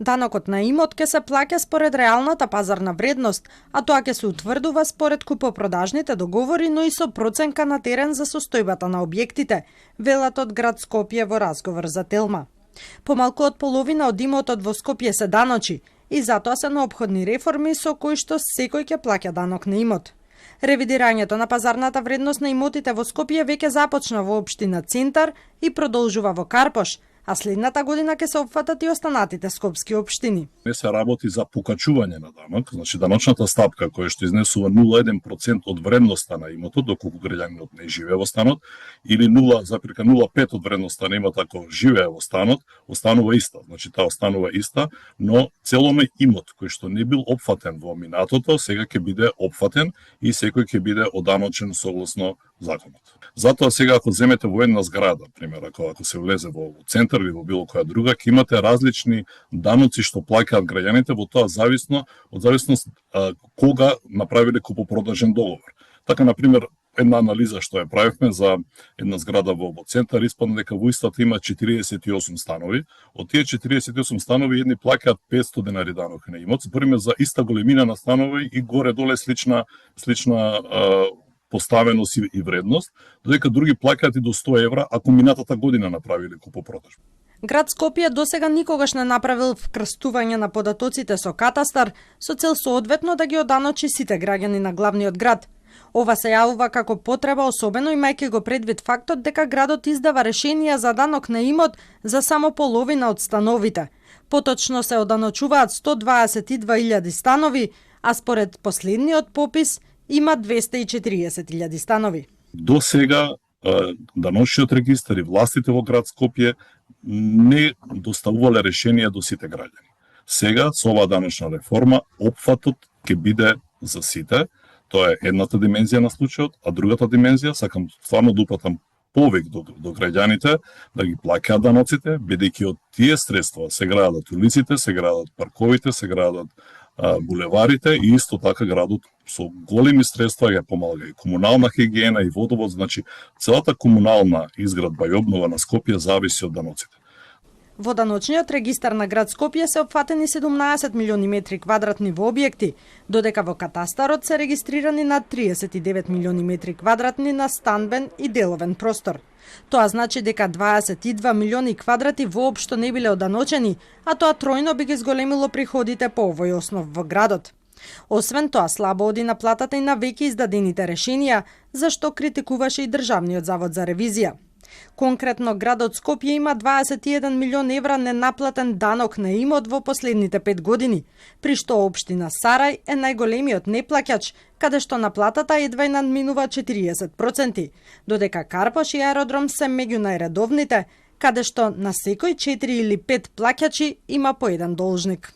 Данокот на имот ќе се плаќа според реалната пазарна вредност, а тоа ќе се утврдува според купопродажните договори, но и со проценка на терен за состојбата на објектите, велат од град Скопје во разговор за Телма. Помалку од половина од имотот во Скопје се даночи и затоа се неопходни реформи со кои што секој ќе плаќа данок на имот. Ревидирањето на пазарната вредност на имотите во Скопје веќе започна во општина Центар и продолжува во Карпош, а следната година ќе се опфатат и останатите скопски општини. Не се работи за покачување на данок, значи даночната стапка која што изнесува 0,1% од вредноста на имотот доколку граѓанинот не живее во станот или 0,05% од вредноста на имотот ако живее во станот, останува иста. Значи таа останува иста, но целоме имот кој што не бил опфатен во минатото, сега ќе биде опфатен и секој ќе биде оданочен согласно законот. Затоа сега ако земете во една зграда, пример, ако се влезе во центар или во било која друга, ќе имате различни даноци што плаќаат граѓаните, во тоа зависност кога направиле купопродажен договор. Така, например, една анализа што ја правивме за една зграда во центар, испадна дека во истата има 48 станови. Од тие 48 станови едни плаќаат 500 денари данок на имот, збориме за иста големина на станови и горе-доле слична поставеност и вредност, додека други плаќаат и до 100 евра ако минатата година направиле купопродажба. Град Скопје досега никогаш не направил вкрстување на податоците со катастар со цел соодветно да ги оданочи сите граѓани на главниот град. Ова се јавува како потреба, особено имајќи го предвид фактот дека градот издава решенија за данок на имот за само половина од становите. Поточно се оданочуваат 122.000 станови, а според последниот попис има 240.000 станови. До сега даночниот регистар и властите во град Скопје не доставувале решенија до сите граѓани. Сега со оваа даночна реформа опфатот ќе биде за сите. Тоа е едната димензија на случајот, а другата димензија сакам стварно да упатам повик до граѓаните да ги плаќаат даноците, бидејќи од тие средства се градат улиците, се градат парковите, се градат булеварите и исто така градот со големи средства ја помага и комунална хигиена и водовод, значи целата комунална изградба и обнова на Скопје зависи од даноците. Во даночниот регистар на град Скопје се опфатени 17 милиони метри квадратни во објекти, додека во катастарот се регистрирани над 39 милиони метри квадратни на станбен и деловен простор. Тоа значи дека 22 милиони квадрати воопшто не биле оданочени, а тоа тројно би ги зголемило приходите по овој основ во градот. Освен тоа, слабо оди наплатата и на веќе издадените решенија, за што критикуваше и Државниот завод за ревизија. Конкретно, градот Скопје има 21 милион евра ненаплатен данок на имот во последните 5 години, при што општина Сарај е најголемиот неплаќач, каде што наплатата едва надминува 40%, додека Карпош и Аеродром се меѓу најредовните, каде што на секој 4 или 5 плаќачи има по еден должник.